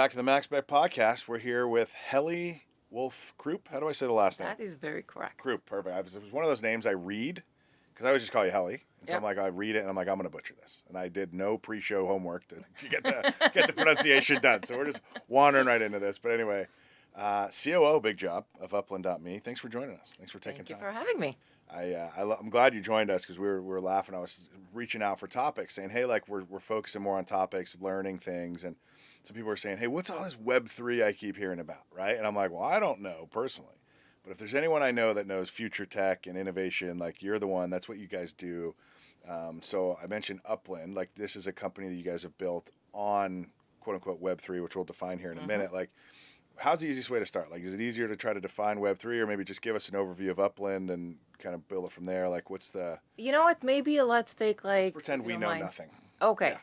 back to the MaxBet podcast. We're here with Cheli Wolf-Kroupp. How do I say the last name? That is very correct. Kroupp, perfect. It was one of those names I read because I always just call you Cheli. And so I'm like, I read it and I'm like, I'm going to butcher this. And I did no pre-show homework to get the pronunciation done. So we're just wandering right into this. But anyway, COO, big job of Uplandme. Thanks for joining us. Thanks for taking time. Thank you for having me. I'm glad you joined us because we were laughing. I was reaching out for topics, saying, hey, like we're focusing more on topics, learning things, and some people are saying, hey, what's all this Web3 I keep hearing about, right? And I'm like, well, I don't know personally, but if there's anyone I know that knows future tech and innovation, like you're the one. That's what you guys do. So I mentioned Upland. Like this is a company that you guys have built on quote unquote Web3, which we'll define here in a minute. Like, how's the easiest way to start? Like, is it easier to try to define Web3 or maybe just give us an overview of Upland and kind of build it from there? Like, what's the... You know what? Maybe let's take like... Let's pretend we know nothing. Okay. Yeah.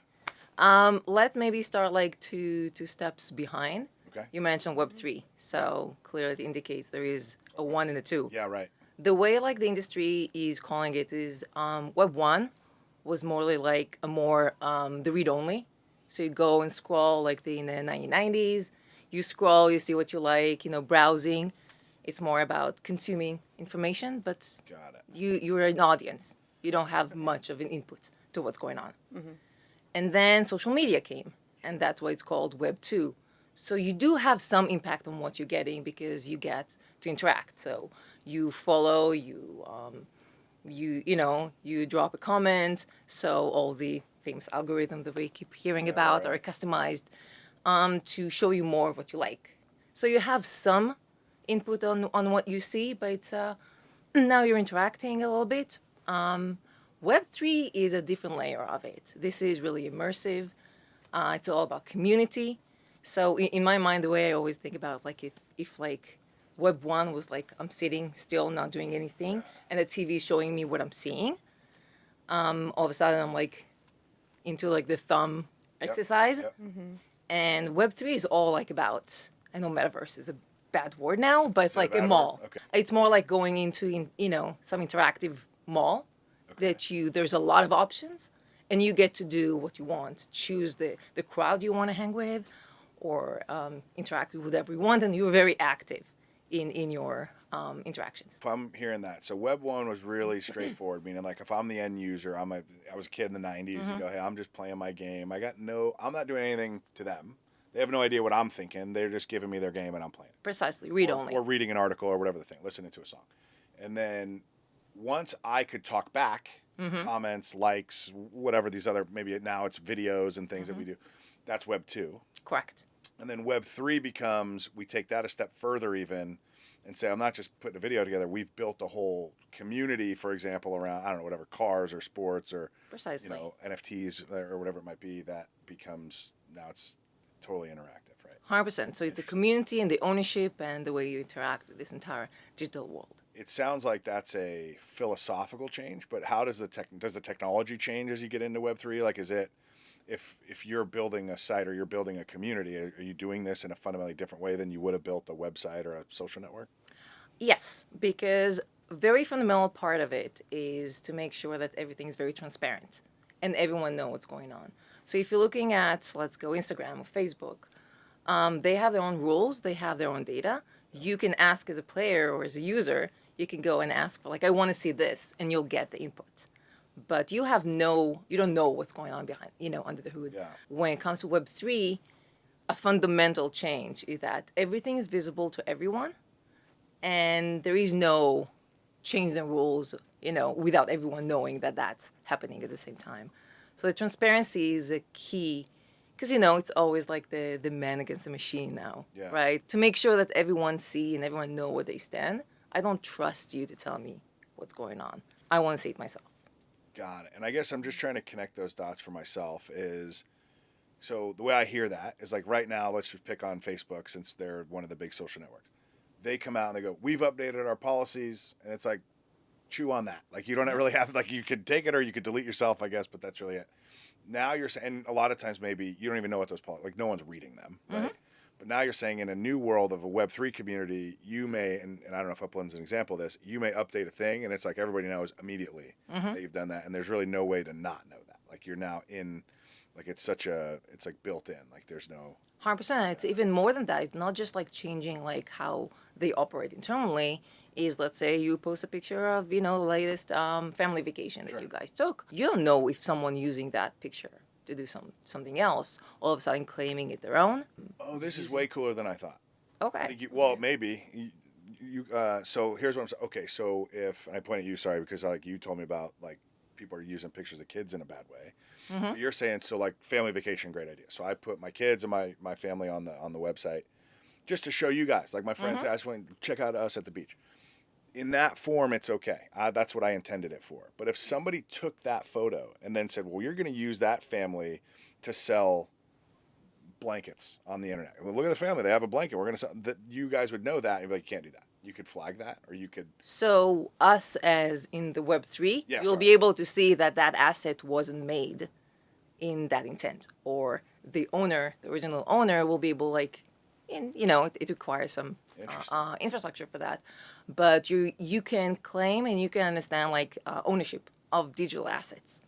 Let's maybe start like two steps behind. Okay. You mentioned Web3, so clearly it indicates there is a 1 and a 2. Yeah, right. The way like the industry is calling it is Web 1 was more like a more the read-only. So you go and scroll like in the 1990s. You scroll, you see what you like, browsing. It's more about consuming information, but Got it. you're an audience. You don't have much of an input to what's going on. And then social media came, and that's why it's called Web 2. So you do have some impact on what you're getting because you get to interact. So you follow, you drop a comment. So all the famous algorithms that we keep hearing about are customized to show you more of what you like. So you have some input on what you see, but it's, now you're interacting a little bit. Web3 is a different layer of it. This is really immersive. It's all about community. So in my mind, the way I always think about it, like if like Web 1 was like I'm sitting still, not doing anything, and the TV is showing me what I'm seeing, all of a sudden I'm like into like the thumb exercise. Yep. And Web3 is all like about, I know metaverse is a bad word now, but it's like a mall. Okay. It's more like going into, some interactive mall that there's a lot of options and you get to do what you want, choose the crowd you want to hang with or interact with whatever you want, and you're very active in your interactions. If I'm hearing that, so Web 1 was really straightforward, meaning like if I'm the end user, I was a kid in the 90s, you go, hey, I'm just playing my game. I'm not doing anything to them. They have no idea what I'm thinking. They're just giving me their game and I'm playing. Precisely, read only. Or reading an article or whatever the thing, listening to a song. And then once I could talk back, comments, likes, whatever these other, maybe now it's videos and things that we do, that's Web 2. Correct. And then Web 3 becomes, we take that a step further even and say, I'm not just putting a video together. We've built a whole community, for example, around, I don't know, whatever, cars or sports or, Precisely. NFTs or whatever it might be. That becomes, now it's totally interactive, right? 100%. So it's a community and the ownership and the way you interact with this entire digital world. It sounds like that's a philosophical change, but how does the technology change as you get into Web3? Like, is it, if you're building a site or you're building a community, are you doing this in a fundamentally different way than you would have built a website or a social network? Yes, because a very fundamental part of it is to make sure that everything is very transparent and everyone knows what's going on. So if you're looking at, let's go Instagram or Facebook, they have their own rules, they have their own data. You can ask as a player or as a user, you can go and ask for like, I want to see this, and you'll get the input. But you don't know what's going on behind, under the hood. Yeah. When it comes to Web3, a fundamental change is that everything is visible to everyone, and there is no change in rules, without everyone knowing that that's happening at the same time. So the transparency is a key, because, it's always like the man against the machine now, right? To make sure that everyone see and everyone know where they stand. I don't trust you to tell me what's going on. I want to see it myself. Got it. And I guess I'm just trying to connect those dots for myself is, so the way I hear that is like right now, let's just pick on Facebook since they're one of the big social networks. They come out and they go, we've updated our policies. And it's like, chew on that. Like you don't really have, like you could take it or you could delete yourself, I guess, but that's really it. Now you're saying, a lot of times maybe you don't even know what those policies, like no one's reading them, right? But now you're saying in a new world of a Web3 community, you may, and I don't know if Upland's an example of this, you may update a thing and it's like everybody knows immediately that you've done that. And there's really no way to not know that. Like you're now in Like it's like built in. Like there's no. 100%. It's even more than that. It's not just like changing like how they operate internally. Is let's say you post a picture of the latest family vacation that Sure. you guys took. You don't know if someone using that picture to do something else, all of a sudden claiming it their own. Oh, this is way cooler than I thought. Okay. I think well, maybe so here's what I'm saying. Okay, so if and I point at you, sorry, because like you told me about like people are using pictures of kids in a bad way. But you're saying so like family vacation, great idea. So I put my kids and my family on the website just to show you guys. Like my friends, I just went check out us at the beach. In that form, it's okay. That's what I intended it for. But if somebody took that photo and then said, "Well, you're going to use that family to sell blankets on the internet. Well, look at the family; they have a blanket. We're going to sell." That you guys would know that, and you'd be like, "You can't do that." You could flag that, or you could. So us as in the Web3, Yeah, you'll sorry. be able to see that that asset wasn't made in that intent, or the owner, the original owner, will be able it requires some infrastructure for that, but you can claim and you can understand ownership of digital assets.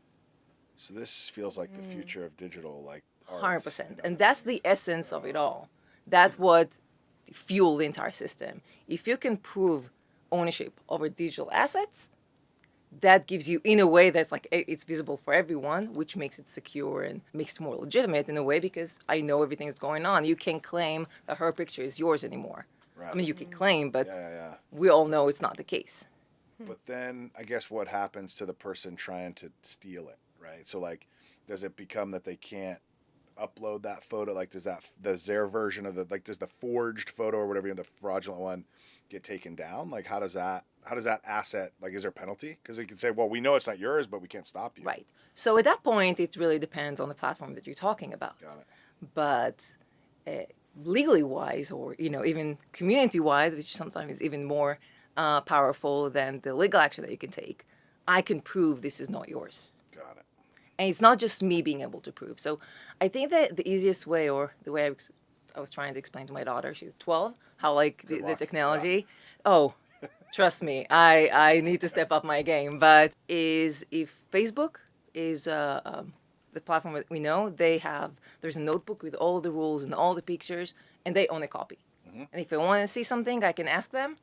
So this feels like the future of digital, like art. 100%, and that's the essence of it all. That's what fuel the entire system. If you can prove ownership over digital assets, that gives you, in a way that's like it's visible for everyone, which makes it secure and makes it more legitimate in a way, because I know everything is going on. You can't claim that her picture is yours anymore. Right. I mean, you can claim, but Yeah. we all know it's not the case. But then I guess what happens to the person trying to steal it, right? So like, does it become that they can't upload that photo? Like, does their version of does the forged photo or whatever, the fraudulent one, get taken down? Like, how does that asset, like, is there a penalty? Because they can say, well, we know it's not yours, but we can't stop you. Right. So at that point, it really depends on the platform that you're talking about. Got it. But legally wise, or even community wise, which sometimes is even more powerful than the legal action that you can take, I can prove this is not yours. Got it. And it's not just me being able to prove. So I think that the easiest way, or the way I was trying to explain to my daughter, she's 12, how the technology. Yeah. Oh, trust me, I need to step up my game. But is if Facebook is the platform that we know, there's a notebook with all the rules and all the pictures, and they own a copy. And if I want to see something, I can ask them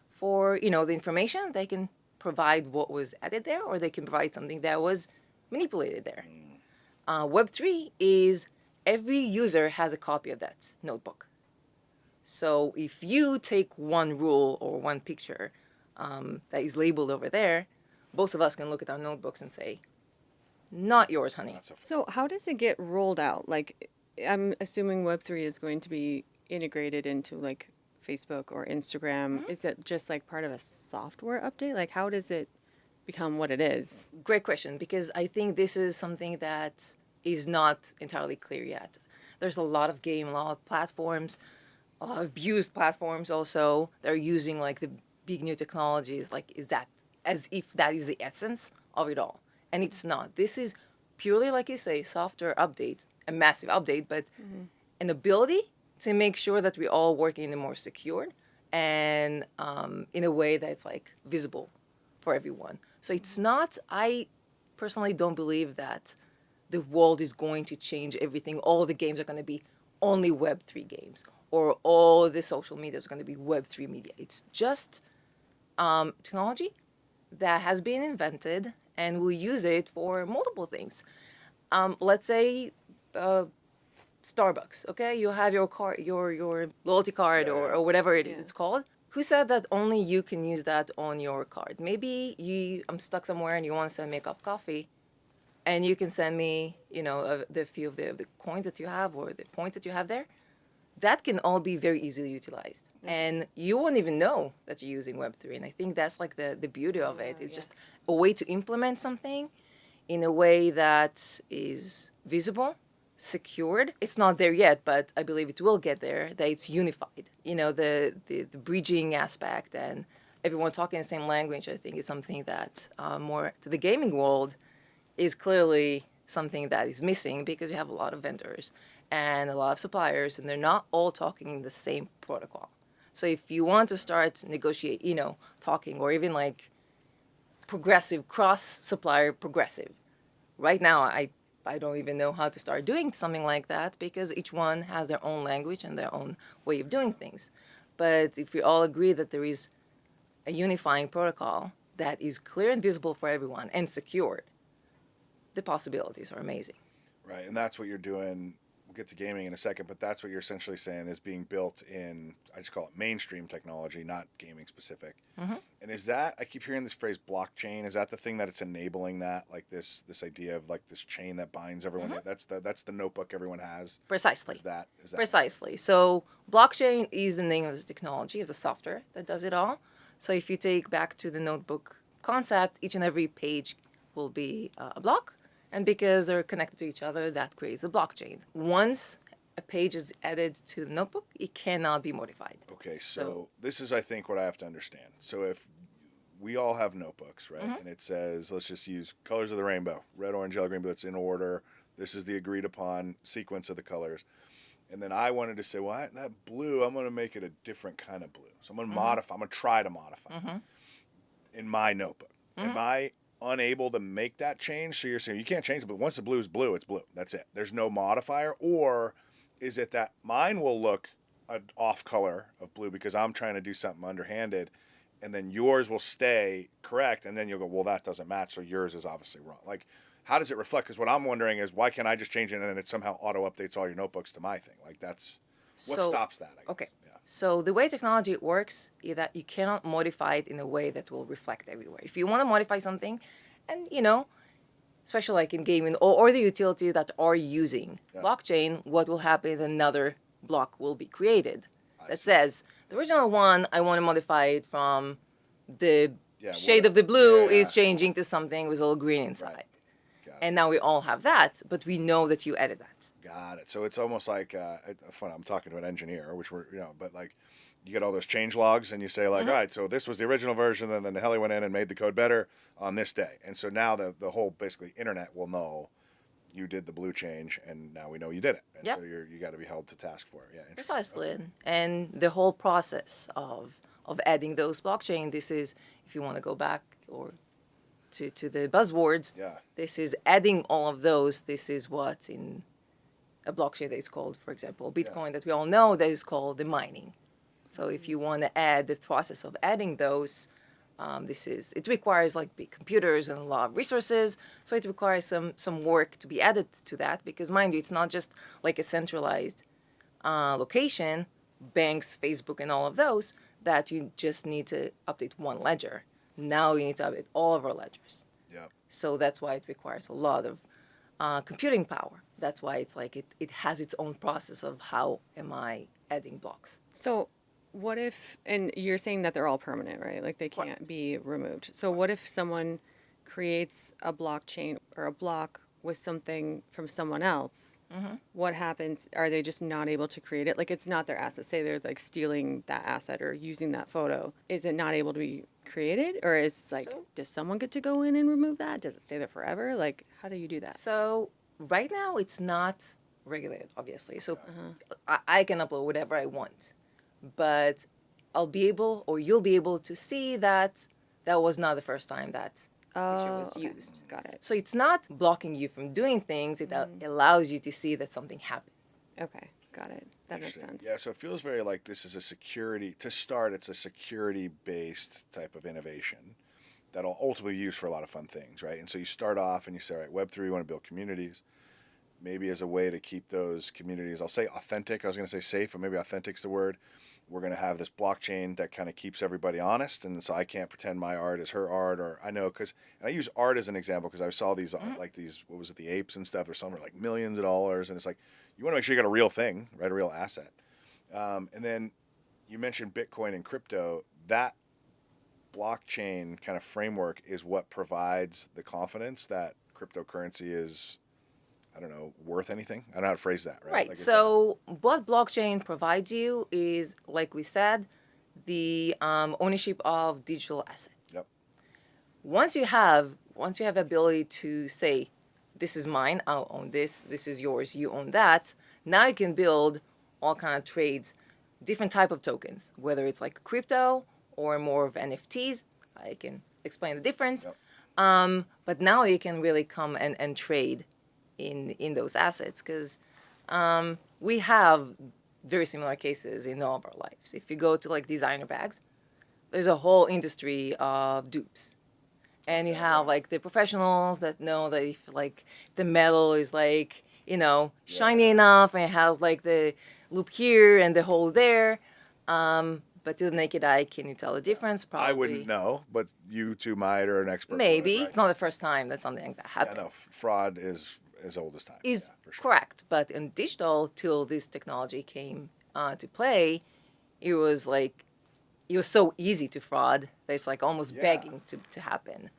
for the information. They can provide what was added there, or they can provide something that was manipulated there. Web3 is every user has a copy of that notebook. So if you take one rule or one picture that is labeled over there, both of us can look at our notebooks and say, not yours, honey. So how does it get rolled out? Like, I'm assuming Web3 is going to be integrated into like Facebook or Instagram. Is it just like part of a software update? Like, how does it become what it is? Great question, because I think this is something that is not entirely clear yet. There's a lot of game, a lot of platforms, a lot of abused platforms also. They're using like the big new technologies, like is that as if that is the essence of it all. And it's not. This is purely, like you say, software update, a massive update, but an ability to make sure that we all work in a more secure and in a way that's like visible for everyone. So it's not, I personally don't believe that the world is going to change everything. All the games are going to be only Web3 games, or all the social media is going to be Web3 media. It's just technology that has been invented, and we'll use it for multiple things. Let's say Starbucks, okay? You have your card, your loyalty card, or whatever it's called. Who said that only you can use that on your card? Maybe I'm stuck somewhere and you want to send me a cup of coffee, and you can send me, the few of the coins that you have or the points that you have there. That can all be very easily utilized. And you won't even know that you're using Web3. And I think that's like the beauty of it. It's just a way to implement something in a way that is visible, secured. It's not there yet, but I believe it will get there, that it's unified. The bridging aspect and everyone talking the same language, I think, is something that more to the gaming world is clearly something that is missing, because you have a lot of vendors and a lot of suppliers, and they're not all talking in the same protocol. So if you want to start negotiate, talking, or even like progressive, cross-supplier progressive, right now I I don't even know how to start doing something like that because each one has their own language and their own way of doing things. But if we all agree that there is a unifying protocol that is clear and visible for everyone and secured, the possibilities are amazing. Right, and that's what you're doing. We'll get to gaming in a second, but that's what you're essentially saying is being built in, I just call it mainstream technology, not gaming specific. Mm-hmm. And is that, I keep hearing this phrase blockchain, is that the thing that it's enabling that, like this idea of like this chain that binds everyone? Mm-hmm. That's the notebook everyone has? Precisely. Is that Precisely. So blockchain is the name of the technology, of the software that does it all. So if you take back to the notebook concept, each and every page will be a block. And because they're connected to each other, that creates a blockchain. Once a page is added to the notebook, it cannot be modified. Okay, so this is, I think, what I have to understand. So if we all have notebooks, right? Mm-hmm. And it says, let's just use colors of the rainbow, red, orange, yellow, green, blue, it's in order. This is the agreed upon sequence of the colors. And then I wanted to say, well, that blue, I'm going to make it a different kind of blue. So I'm going to modify, I'm going to try to modify in my notebook. Am I unable to make that change? So you're saying you can't change it, but once the blue is blue, it's blue. That's it. There's no modifier. Or is it that mine will look an off color of blue because I'm trying to do something underhanded, and then yours will stay correct, and then you'll go, well, that doesn't match, so yours is obviously wrong. Like, how does it reflect? Because what I'm wondering is, why can't I just change it and then it somehow auto updates all your notebooks to my thing? Like, that's what stops that, I guess. Okay. Yeah. So the way technology works is that you cannot modify it in a way that will reflect everywhere. If you want to modify something, and especially like in gaming or the utility that are using blockchain, what will happen is another block will be created that says, the original one, I want to modify it from the shade of the blue is changing to something with a little green inside. Right. And now we all have that, but we know that you added that. Got it. So it's almost like fun. I'm talking to an engineer, which but like you get all those change logs, and you say like, all right, so this was the original version, and then Heli went in and made the code better on this day, and so now the whole basically internet will know you did the blue change, and now we know you did it, and so you got to be held to task for it. Yeah, precisely. Okay. And the whole process of adding those blockchain. This is, if you want to go back or to the buzzwords. Yeah. This is adding all of those. This is what in a blockchain that is called, for example, Bitcoin that we all know, that is called the mining. So if you want to add the process of adding those, it requires like big computers and a lot of resources. So it requires some work to be added to that because, mind you, it's not just like a centralized location, banks, Facebook, and all of those, that you just need to update one ledger. Now you need to update all of our ledgers. Yeah. So that's why it requires a lot of computing power. That's why it's like it has its own process of how am I adding blocks. So what if, and you're saying that they're all permanent, right? Like they can't be removed. So what if someone creates a blockchain or a block with something from someone else? What happens? Are they just not able to create it? Like it's not their asset. Say they're like stealing that asset or using that photo. Is it not able to be created? Or is like, does someone get to go in and remove that? Does it stay there forever? Like, how do you do that? So right now it's not regulated, obviously. So I can upload whatever I want, but I'll be able, or you'll be able to see that that was not the first time that picture was used. Got it. So it's not blocking you from doing things. It allows you to see that something happened. Okay, got it. That makes sense. Yeah, so it feels very like this is a security, to start, it's a security-based type of innovation that'll ultimately be used for a lot of fun things, right? And so you start off and you say, all right, Web3, we want to build communities. Maybe as a way to keep those communities, I'll say authentic. I was going to say safe, but maybe authentic's the word. We're going to have this blockchain that kind of keeps everybody honest, and so I can't pretend my art is her art, or I know because I use art as an example because I saw these like these, what was it, the apes and stuff, or some were like millions of dollars, and it's like you want to make sure you got a real thing, right, a real asset. And then you mentioned Bitcoin and crypto. That blockchain kind of framework is what provides the confidence that cryptocurrency is, I don't know, worth anything? I don't know how to phrase that, right? Right. Like so what blockchain provides you is, like we said, the ownership of digital assets. Yep. Once you have the ability to say, this is mine, I'll own this, this is yours, you own that, now you can build all kind of trades, different type of tokens, whether it's like crypto or more of NFTs. I can explain the difference. Yep. But now you can really come and trade in those assets, because we have very similar cases in all of our lives. If you go to like designer bags, there's a whole industry of dupes. And you have like the professionals that know that if like the metal is like, shiny enough and it has like the loop here and the hole there. But to the naked eye, can you tell the difference? Probably. I wouldn't know, but you two might, or an expert. Maybe. Would, right? It's not the first time that something like that happens. Yeah, no, fraud is as old as time. Is for sure. correct. But in digital, till this technology came to play, it was so easy to fraud that it's like almost begging to happen.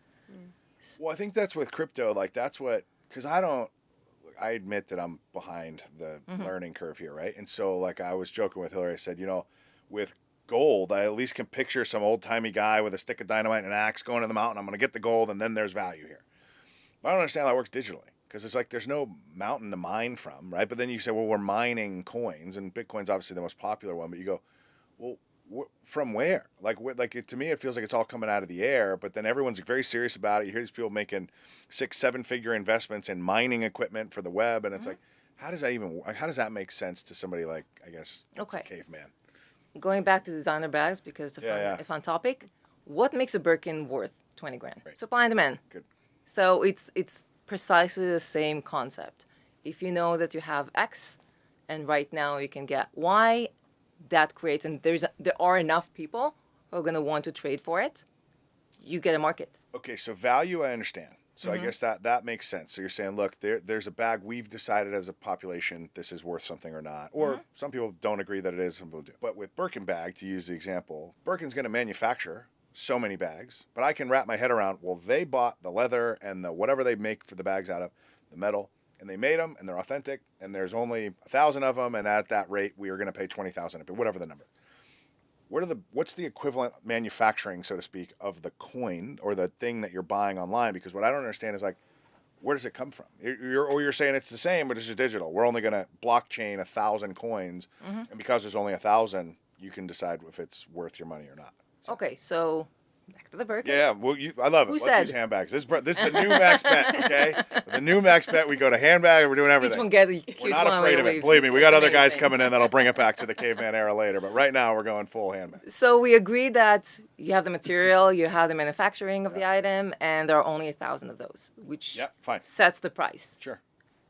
Well, I think that's with crypto. Like because I admit that I'm behind the learning curve here, right? And so like I was joking with Hillary, I said, with gold, I at least can picture some old-timey guy with a stick of dynamite and an axe going to the mountain. I'm going to get the gold, and then there's value here. But I don't understand how it works digitally, because it's like there's no mountain to mine from, right? But then you say, well, we're mining coins, and Bitcoin's obviously the most popular one, but you go, well, from where? To me, it feels like it's all coming out of the air, but then everyone's very serious about it. You hear these people making 6-7-figure investments in mining equipment for the web, and it's like, how does that make sense to somebody like, I guess, a caveman? Going back to designer bags, because it's a fun topic, what makes a Birkin worth 20 grand? Right. Supply and demand. Good. So it's precisely the same concept. If you know that you have X, and right now you can get Y, that creates, and there are enough people who are going to want to trade for it, you get a market. Okay, so value I understand. So I guess that makes sense. So you're saying, look, there's a bag we've decided as a population this is worth something or not. Or some people don't agree that it is, some people do. But with Birkin bag, to use the example, Birkin's going to manufacture so many bags, but I can wrap my head around, well, they bought the leather and the whatever they make for the bags out of, the metal, and they made them, and they're authentic, and there's only 1,000 of them, and at that rate, we are going to pay 20,000, but whatever the number. What's the equivalent manufacturing, so to speak, of the coin or the thing that you're buying online? Because what I don't understand is like, where does it come from? You're saying it's the same, but it's just digital. We're only going to blockchain 1,000 coins, and because there's only 1,000, you can decide if it's worth your money or not. Okay, so back to the Birkin. Yeah, well, I love it. Let's use handbags. This is the new MaxBet, okay? With the new MaxBet, we go to handbag, we're doing everything. Each one get a cute We're not afraid of it. Believe me, we got other guys coming in that'll bring it back to the caveman era later, but right now we're going full handbag. So we agree that you have the material, you have the manufacturing of the item, and there are only 1,000 of those, which sets the price. Sure.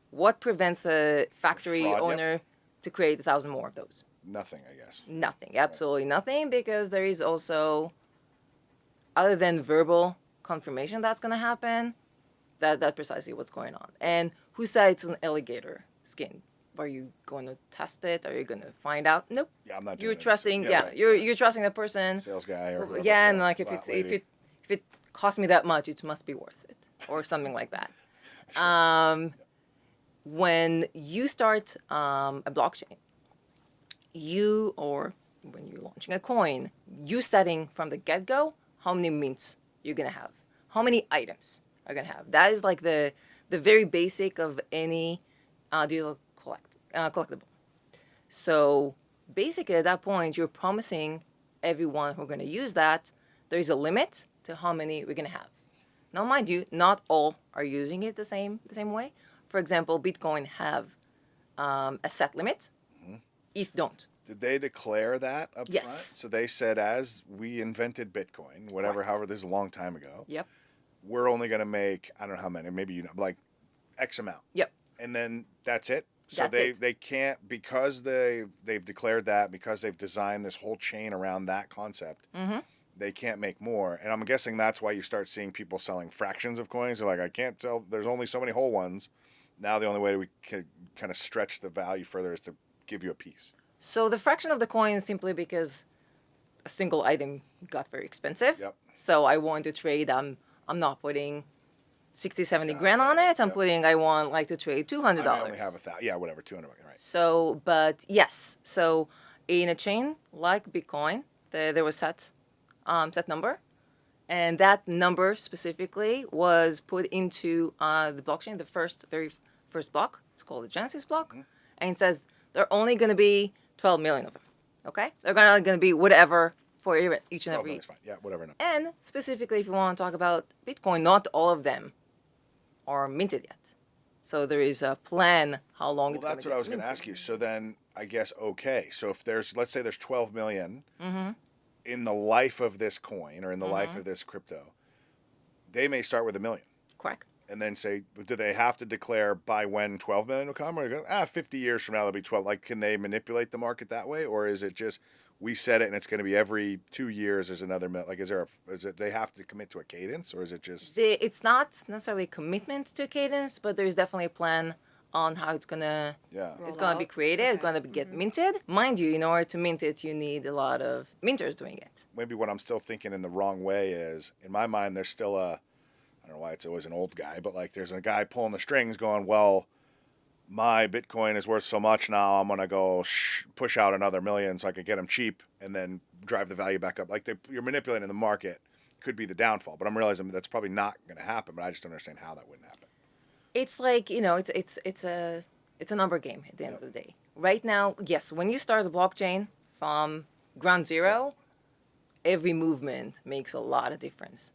What prevents a factory owner to create 1,000 more of those? Nothing, I guess. Nothing, absolutely nothing, because there is also, other than verbal confirmation that's going to happen, that's precisely what's going on. And who said it's an alligator skin? Are you going to test it? Are you going to find out? Nope. Yeah, I'm not doing You're it. trusting, you're trusting the person. Sales guy or whoever. Yeah, and like if it costs me that much, it must be worth it, or something like that. Sure. When you start a blockchain, when you're launching a coin, you setting from the get-go how many mints you're going to have, how many items are going to have. That is like the very basic of any digital collectible. So basically at that point, you're promising everyone who's going to use that, there is a limit to how many we're going to have. Now, mind you, not all are using it the same way. For example, Bitcoin have a set limit. ETH don't. Did they declare that up front? Yes. So they said, as we invented Bitcoin, however, this is a long time ago. Yep. We're only going to make, I don't know how many, maybe like X amount. Yep. And then that's it. So that's they can't, because they've declared that, because they've designed this whole chain around that concept, they can't make more. And I'm guessing that's why you start seeing people selling fractions of coins. They're like, I can't sell, there's only so many whole ones. Now the only way we can kind of stretch the value further is to give you a piece. So the fraction of the coin is simply because a single item got very expensive. Yep. So I want to trade, I'm not putting 60, 70 grand on it. I want like to trade $200. I only have 1,000. Yeah, whatever, 200, right. So, but yes. So in a chain like Bitcoin, there was set number. And that number specifically was put into the blockchain, the very first block. It's called the Genesis block. And it says there are only going to be 12 million of them. Okay? They're going to be whatever for each and every. Fine. Yeah, whatever. No. And specifically, if you want to talk about Bitcoin, not all of them are minted yet. So there is a plan how long Well, it's going that's to what I was going to ask you. So then, I guess, okay. So if there's, let's say there's 12 million in the life of this coin or in the life of this crypto, they may start with 1 million Correct. and then say, do they have to declare by when 12 million will come, or go, 50 years from now there'll be 12? Like, can they manipulate the market that way, or is it just we set it and it's going to be every 2 years there's another like, is it they have to commit to a cadence, or is it just It's not necessarily a commitment to a cadence, but there's definitely a plan on how it's gonna yeah? it's Roll gonna be out. created. It's Okay. gonna get minted. Mind you, in order to mint it, you need a lot of minters doing it. Maybe what I'm still thinking in the wrong way is, in my mind, there's still I don't know why it's always an old guy, but like there's a guy pulling the strings going, well, my Bitcoin is worth so much now, I'm going to go push out another million so I can get them cheap and then drive the value back up. Like you're manipulating the market, could be the downfall, but I'm realizing that's probably not going to happen, but I just don't understand how that wouldn't happen. It's like, it's a number game at the end of the day. Right now, yes, when you start the blockchain from ground zero, every movement makes a lot of difference.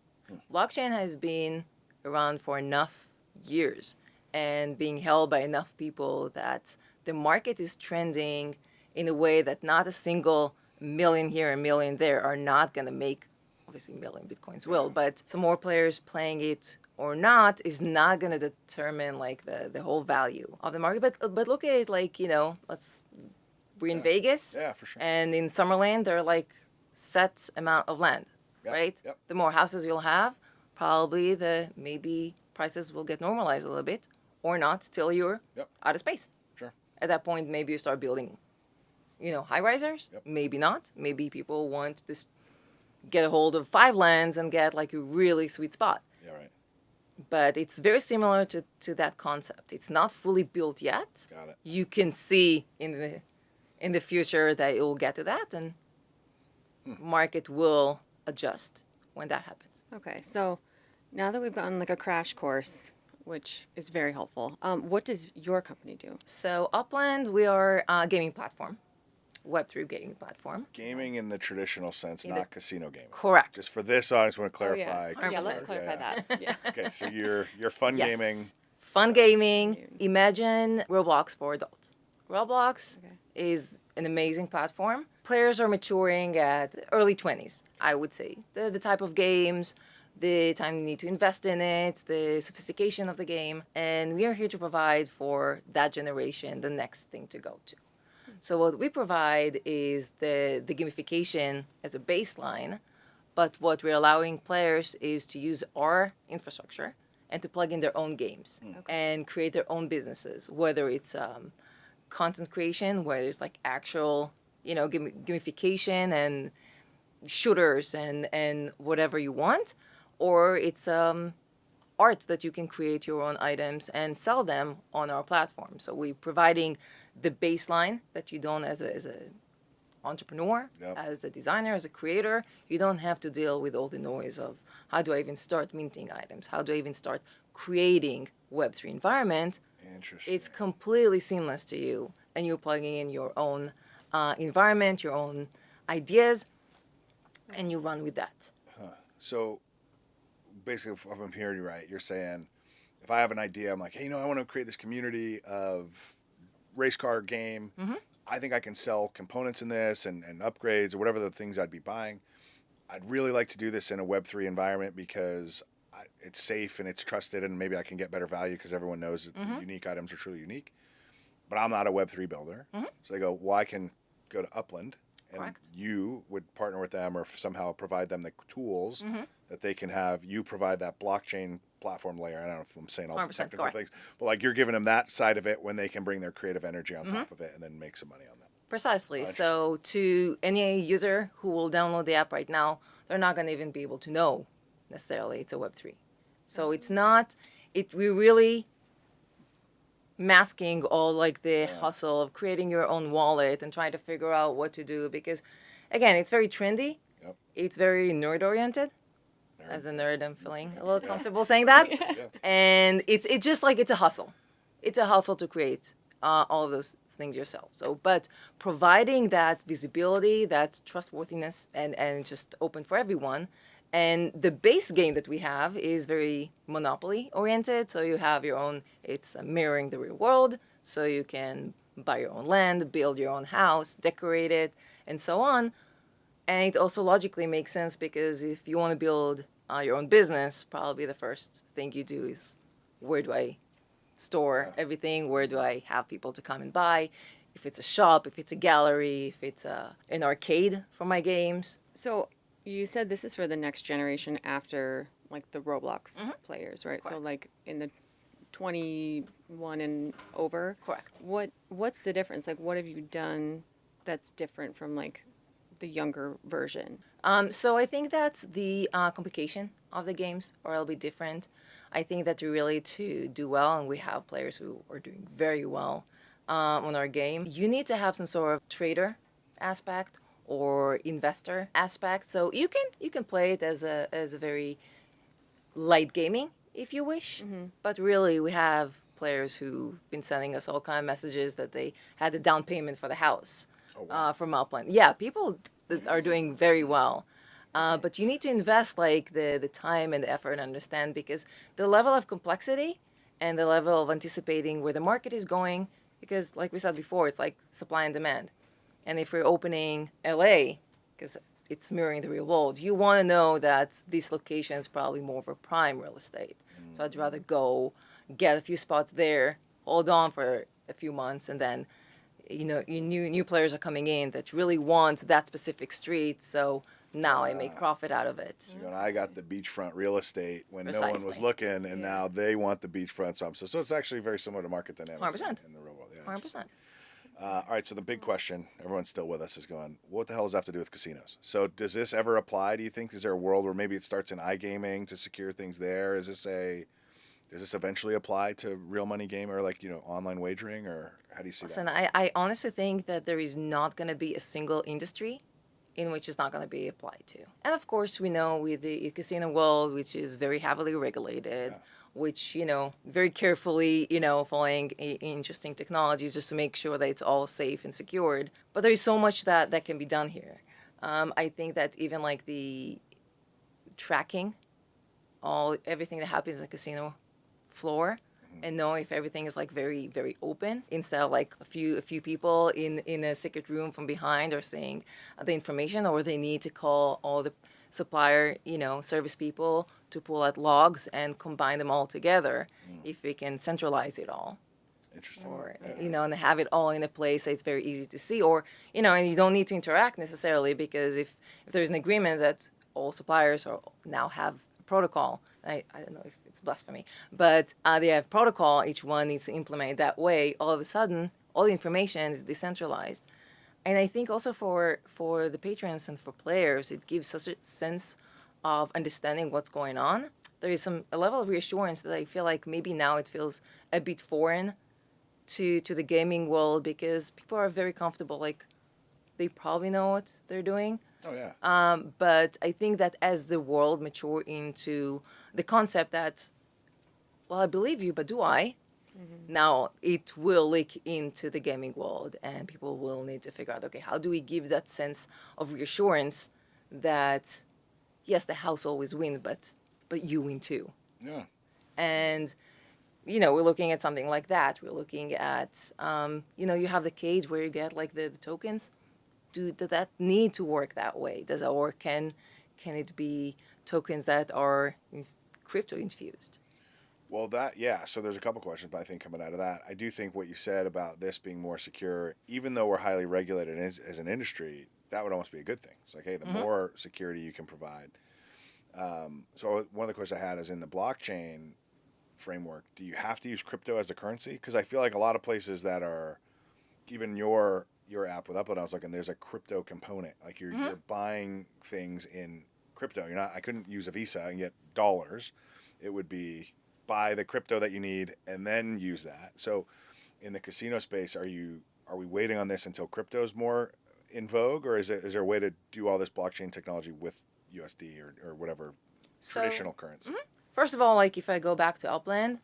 Blockchain has been around for enough years and being held by enough people that the market is trending in a way that not a single million here, a million there are not going to make, obviously a million Bitcoins will, but some more players playing it or not is not going to determine like the whole value of the market. But look at it like, we're in Vegas. Yeah, for sure. And in Summerlin, there are like set amount of land, Yep, right? yep. The more houses you'll have, probably the maybe prices will get normalized a little bit or not till you're Yep. out of space. Sure. At that point, maybe you start building, high risers. Yep. Maybe not. Maybe people want to just get a hold of 5 lands and get like a really sweet spot. Yeah, right. But it's very similar to that concept. It's not fully built yet. Got it. You can see in the future that it will get to that, and market will adjust when that happens. Okay, so now that we've gotten like a crash course, which is very helpful, what does your company do? So Upland, we are a gaming platform, Web3 gaming platform. Gaming in the traditional sense, In the- not casino gaming. Correct. Just for this audience, I want to Oh, clarify. 'cause yeah, it's let's like, clarify that. Yeah. Okay, so you're fun Yes. gaming. Fun gaming. Imagine Roblox for adults. Roblox Okay. is an amazing platform. Players are maturing at early 20s, I would say. The type of games, the time you need to invest in it, the sophistication of the game. And we are here to provide for that generation the next thing to go to. So what we provide is the gamification as a baseline, but what we're allowing players is to use our infrastructure and to plug in their own games and create their own businesses, whether it's content creation, where there's like actual, gamification and shooters and whatever you want, or it's art that you can create your own items and sell them on our platform. So we're providing the baseline that you don't as a entrepreneur, Yep. as a designer, as a creator, you don't have to deal with all the noise of how do I even start minting items? How do I even start creating Web3 environment? Interesting. It's completely seamless to you, and you're plugging in your own environment, your own ideas, and you run with that. So basically, if I'm hearing you right, you're saying if I have an idea, I'm like, hey, I want to create this community of race car game. I think I can sell components in this and upgrades or whatever the things I'd be buying. I'd really like to do this in a Web3 environment because it's safe and it's trusted, and maybe I can get better value because everyone knows that the unique items are truly unique. But I'm not a Web3 builder. So they go, well, I can go to Upland, and Correct. you would partner with them or somehow provide them the tools that they can have. You provide that blockchain platform layer. I don't know if I'm saying all the 100% technical correct. things, but like you're giving them that side of it when they can bring their creative energy on top of it and then make some money on that. Precisely. Oh, So to any user who will download the app right now, they're not going to even be able to know necessarily it's a Web3. So it's not, we're really masking all like the hustle of creating your own wallet and trying to figure out what to do because, again, it's very trendy. Yep. It's very nerd oriented. As a nerd, I'm feeling a little comfortable saying that. And it's just like it's a hustle. It's a hustle to create all of those things yourself. So, but providing that visibility, that trustworthiness, and just open for everyone, And the base game that we have is very monopoly oriented. So you have your own, it's mirroring the real world. So you can buy your own land, build your own house, decorate it, and so on. And it also logically makes sense because if you want to build your own business, probably the first thing you do is, where do I store everything? Where do I have people to come and buy? If it's a shop, if it's a gallery, if it's an arcade for my games. So you said this is for the next generation after like the Roblox players, right? Correct. So like in the 21 and over. Correct. What's the difference? Like what have you done that's different from like the younger version? So I think that the complication of the games are a little bit different. I think that really to do well, and we have players who are doing very well on our game, you need to have some sort of trader aspect or investor aspect. So you can play it as a very light gaming if you wish, but really we have players who've been sending us all kind of messages that they had a down payment for the house from Upland. Yeah, people that are doing very well. But you need to invest like the time and the effort and understand, because the level of complexity and the level of anticipating where the market is going, because like we said before, it's like supply and demand. And if we're opening LA, because it's mirroring the real world, you want to know that this location is probably more of a prime real estate. So I'd rather go get a few spots there, hold on for a few months, and then new players are coming in that really want that specific street. So now I make profit out of it. You know, and I got the beachfront real estate when no one was Precisely. looking, and now they want the beachfront. So it's actually very similar to market dynamics 100%. in the real world. Yeah, 100%. all right, so the big question, everyone's still with us, is going, what the hell does that have to do with casinos? So does this ever apply, do you think? Is there a world where maybe it starts in iGaming to secure things there? Does this eventually apply to real money game or online wagering, or how do you see Listen, that? I honestly think that there is not going to be a single industry in which it's not going to be applied to. And of course, we know with the casino world, which is very heavily regulated, which, very carefully, following interesting technologies just to make sure that it's all safe and secured. But there is so much that can be done here. I think that even like the tracking, everything that happens in a casino floor, and know if everything is like very, very open, instead of like a few people in a secret room from behind are saying the information, or they need to call all the supplier, service people to pull out logs and combine them all together. If we can centralize it all, Interesting. or and have it all in a place that it's very easy to see, or and you don't need to interact necessarily, because if there's an agreement that all suppliers now have a protocol. I don't know if it's blasphemy, but they have protocol, each one needs to implement it that way. All of a sudden, all the information is decentralized. And I think also for the patrons and for players, it gives such a sense of understanding what's going on. There is a level of reassurance that I feel like maybe now it feels a bit foreign to the gaming world, because people are very comfortable, like they probably know what they're doing. Oh, yeah. But I think that as the world mature into the concept that, well, I believe you, but do I? Now it will leak into the gaming world, and people will need to figure out, okay, how do we give that sense of reassurance that, yes, the house always wins, but you win too. Yeah. And, we're looking at something like that. We're looking at, you have the cage where you get like the tokens. Does that need to work that way? Or can it be tokens that are crypto infused? Well, so there's a couple questions, but I think coming out of that, I do think what you said about this being more secure, even though we're highly regulated as an industry, that would almost be a good thing. It's like, hey, the more security you can provide. So one of the questions I had is, in the blockchain framework, do you have to use crypto as the currency? Because I feel like a lot of places that are, even your app with Upland, I was looking, there's a crypto component. Like you're buying things in crypto. I couldn't use a Visa and get dollars. It would be buy the crypto that you need and then use that. So in the casino space, are we waiting on this until crypto is more in vogue, or is there a way to do all this blockchain technology with USD or whatever traditional currency? First of all, like if I go back to Upland,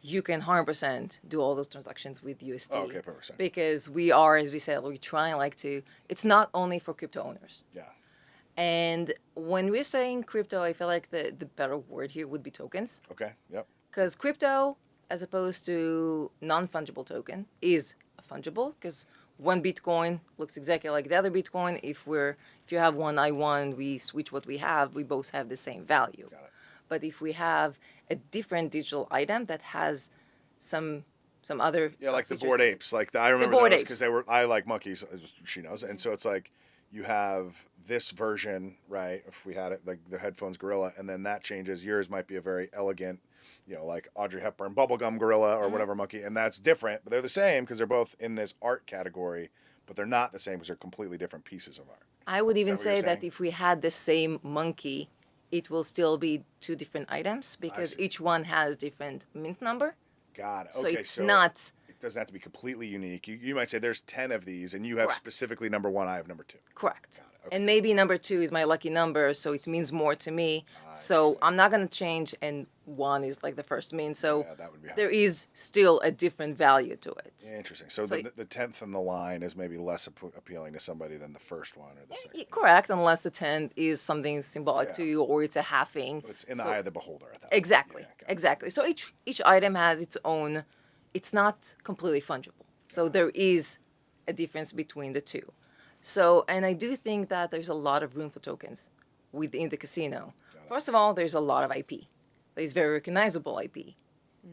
you can 100% do all those transactions with USD. Oh, okay, perfect. Because we are, as we said, we're trying it's not only for crypto owners. Yeah. And when we're saying crypto, I feel like the better word here would be tokens. Okay. Yep. Because crypto, as opposed to non-fungible token, is fungible because one Bitcoin looks exactly like the other Bitcoin. If you have one I1, we switch what we have, we both have the same value. Got it. But if we have a different digital item that has some other Yeah, like the features Bored to it. Apes. Like I remember Bored those Apes. because they were. I like monkeys, as she knows, and so it's like you have this version, right? If we had it, like the headphones gorilla, and then that changes. Yours might be a very elegant, like Audrey Hepburn bubblegum gorilla or whatever monkey, and that's different, but they're the same because they're both in this art category, but they're not the same because they're completely different pieces of art. I would even Is that what say you're that saying? if we had the same monkey, it will still be two different items because see. each one has different mint number. Got it. So Okay, it's not It doesn't have to be completely unique. You might say there's 10 of these, and you have Correct. specifically number 1. I have number 2. correct. Got it, okay. And maybe number 2 is my lucky number, so it means more to me. So I'm not going to change, and 1 is like the first mean. So Yeah, that would be there is still a different value to it. Interesting. So, the 10th in the line is maybe less appealing to somebody than the first one or the second. Correct, unless the 10th is something symbolic to Yeah. you or it's a halving. But it's in the So- eye of the beholder at that point. Exactly, Yeah, got it. exactly. So each item has its own, it's not completely fungible. So there is a difference between the two. So, and I do think that there's a lot of room for tokens within the casino. First of all, there's a lot of IP. There's very recognizable IP.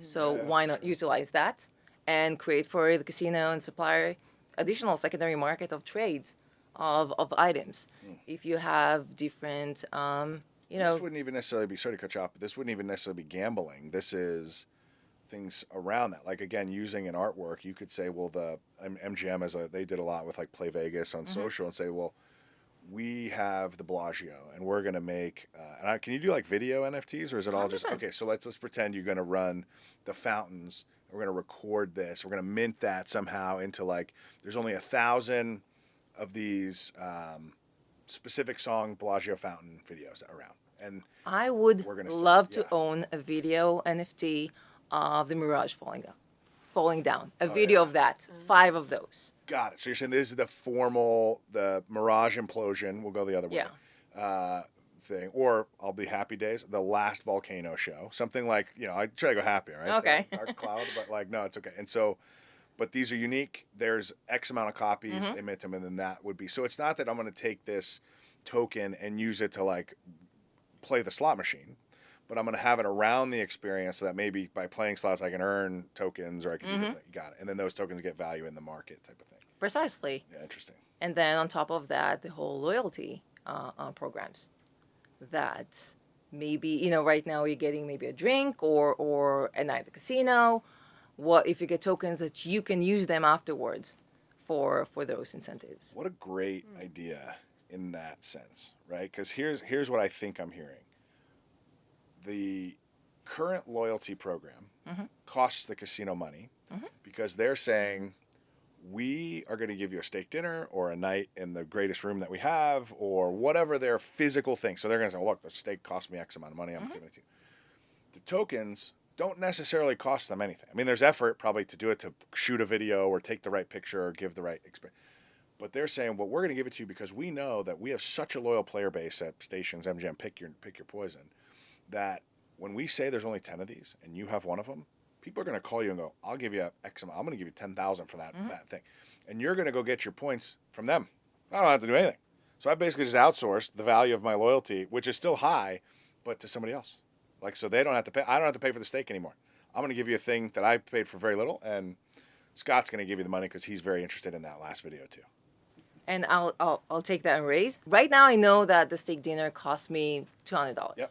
So Yeah, why for not sure. utilize that and create for the casino and supply additional secondary market of trades of items. If you have different, This wouldn't even necessarily be, sorry to cut you off, but this wouldn't even necessarily be gambling. This is things around that. Like, again, using an artwork, you could say, well, the MGM, they did a lot with like Play Vegas on social and say, well, we have the Bellagio and we're going to make, can you do like video NFTs or is it all just, 100%. okay, so let's pretend you're going to run the fountains. We're going to record this. We're going to mint that somehow into like, there's only 1,000 of these specific song Bellagio fountain videos around. And I would We're gonna sell- love to yeah. own a video NFT of the Mirage falling down. A video of that. 5 of those. got it. So you're saying this is the Mirage implosion. We'll go the other way. Yeah. Thing, or I'll be Happy Days, the last volcano show, something like I try to go happy, right? Okay. Dark cloud, but like no, it's okay. And so, but these are unique. There's X amount of copies. They mint them, and then that would be. So it's not that I'm going to take this token and use it to like play the slot machine, but I'm going to have it around the experience so that maybe by playing slots I can earn tokens or I can do different. You got it. And then those tokens get value in the market type of thing. Precisely. Yeah, interesting. And then on top of that, the whole loyalty programs. That maybe, right now you're getting maybe a drink or a night at the casino. What if you get tokens that you can use them afterwards for those incentives? What a great idea in that sense, right? Because here's what I think I'm hearing. The current loyalty program costs the casino money because they're saying, we are going to give you a steak dinner or a night in the greatest room that we have or whatever their physical thing. So they're going to say, look, the steak cost me X amount of money. I'm giving it to you. The tokens don't necessarily cost them anything. I mean, there's effort probably to do it, to shoot a video or take the right picture or give the right experience. But they're saying, well, we're going to give it to you because we know that we have such a loyal player base at stations, MGM, pick your poison, that when we say there's only 10 of these and you have one of them, people are going to call you and go, I'll give you X amount. I'm going to give you 10,000 for that thing. And you're going to go get your points from them. I don't have to do anything. So I basically just outsourced the value of my loyalty, which is still high, but to somebody else. Like, so they don't have to pay. I don't have to pay for the steak anymore. I'm going to give you a thing that I paid for very little, and Scott's going to give you the money because he's very interested in that last video too. And I'll take that and raise. Right now, I know that the steak dinner cost me $200. Yep.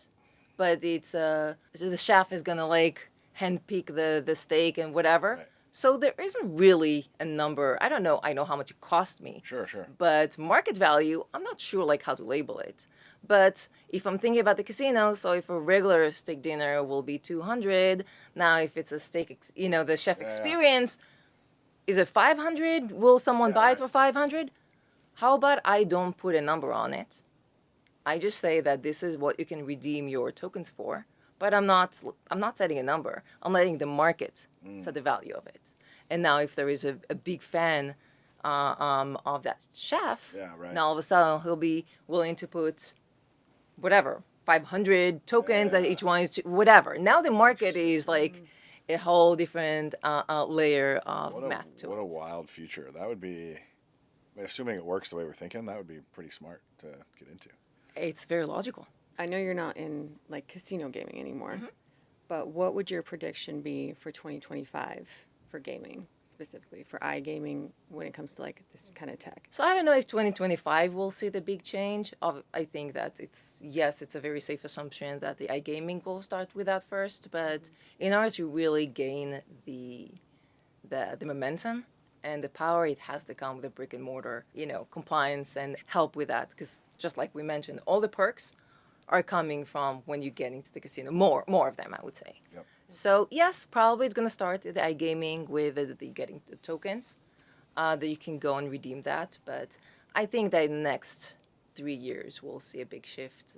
But it's so the chef is gonna like handpick the steak and whatever. Right. So there isn't really a number. I don't know. I know how much it cost me. Sure. But market value, I'm not sure like how to label it. But if I'm thinking about the casino, so if a regular steak dinner will be 200, now if it's a steak, the chef experience, is it 500? Will someone buy it for 500? How about I don't put a number on it? I just say that this is what you can redeem your tokens for, but I'm not setting a number. I'm letting the market set the value of it. And now if there is a big fan of that chef, Yeah, right. now all of a sudden he'll be willing to put whatever 500 tokens that each one is whatever. Now the market is like a whole different layer of math to what a it. wild future. That would be, I mean, assuming it works the way we're thinking, that would be pretty smart to get into. It's very logical. I know you're not in like casino gaming anymore, Mm-hmm. but what would your prediction be for 2025 for gaming, specifically for iGaming when it comes to like this kind of tech? So I don't know if 2025 will see the big change. I think that it's a very safe assumption that the iGaming will start with that first. But in order to really gain the momentum and the power, it has to come with a brick and mortar, compliance and help with that. Because just like we mentioned, all the perks are coming from when you get into the casino. More of them, I would say. Yep. So yes, probably it's going to start the iGaming with the getting the tokens that you can go and redeem that. But I think that in the next 3 years we'll see a big shift.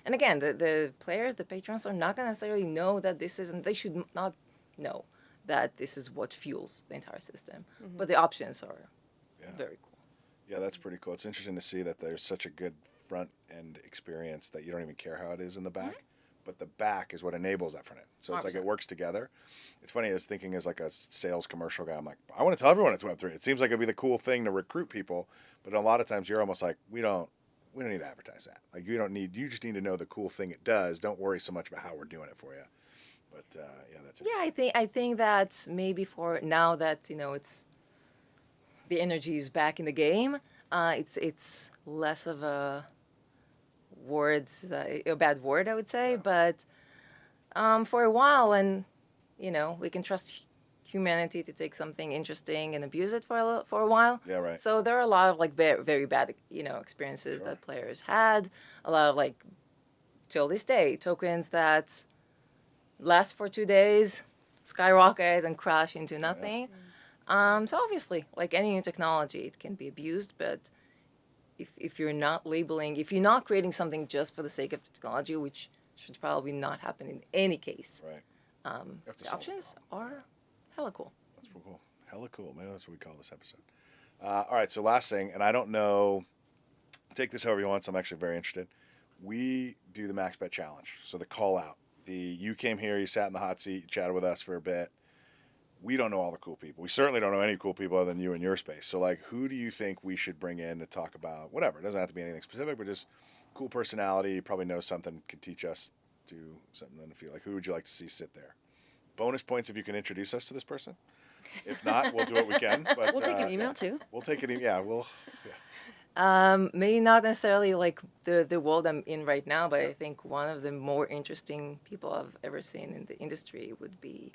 And again, the players, the patrons are not going to necessarily know that this isn't. They should not know that this is what fuels the entire system. But the options are very cool. Yeah, that's pretty cool. It's interesting to see that there's such a good front end experience that you don't even care how it is in the back. But the back is what enables that front end. So it's like 100%. it works together. It's funny, I was thinking as like a sales commercial guy, I'm like, I want to tell everyone it's Web3. It seems like it'd be the cool thing to recruit people, but a lot of times you're almost like, we don't need to advertise that. Like you just need to know the cool thing it does. Don't worry so much about how we're doing it for you. But yeah, that's it. Yeah, I think that maybe for now that it's the energy is back in the game, it's less of a bad word, I would say. But for a while, and we can trust humanity to take something interesting and abuse it for a while. Yeah, right. So there are a lot of like very, very bad experiences that players had. A lot of like till this day tokens that last for 2 days, skyrocket and crash into nothing. So obviously, like any new technology, it can be abused, but if you're not labeling, if you're not creating something just for the sake of technology, which should probably not happen in any case, Right. You have to the solve options are hella cool. That's pretty cool. Hella cool. Maybe that's what we call this episode. All right, so last thing, and I don't know, take this however you want, so I'm actually very interested. We do the MaxBet challenge, so the call out. You came here, you sat in the hot seat, you chatted with us for a bit. We don't know all the cool people. We certainly don't know any cool people other than you in your space. So, like, who do you think we should bring in to talk about whatever? It doesn't have to be anything specific, but just cool personality, probably knows something, could teach us to something in the field. Like, who would you like to see sit there? Bonus points if you can introduce us to this person. If not, we'll do what we can. But We'll take an email too. We'll take an email. Yeah, we'll. Maybe not necessarily like the world I'm in right now, but I think one of the more interesting people I've ever seen in the industry would be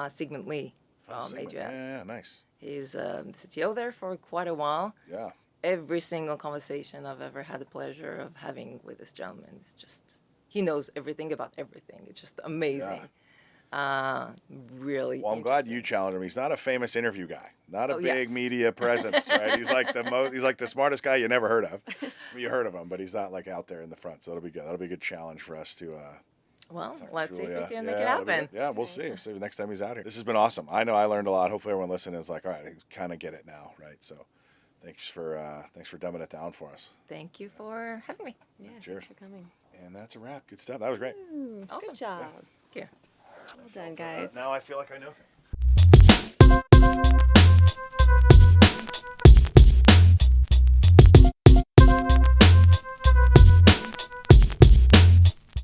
Sigmund Lee from AGS. Yeah, nice. He's the CTO there for quite a while. Yeah. Every single conversation I've ever had the pleasure of having with this gentleman is just, he knows everything about everything. It's just amazing. Really. Well, I'm glad interesting. you challenged him. He's not a famous interview guy, not a big yes. media presence, right? He's like the smartest guy you never heard of. I mean, you heard of him, but he's not like out there in the front. So it'll be good. That'll be a good challenge for us to. Well, talk to let's see if Julia. we can make it that'll be happen. good. Yeah, we'll see. See next time he's out here. This has been awesome. I know I learned a lot. Hopefully, everyone listening is like, all right, I kind of get it now, right? So, thanks for dumbing it down for us. Thank you for having me. Yeah, Cheers. thanks for coming. And that's a wrap. Good stuff. That was great. Awesome. Good job. Here. Well done, guys. Now I feel like I know things.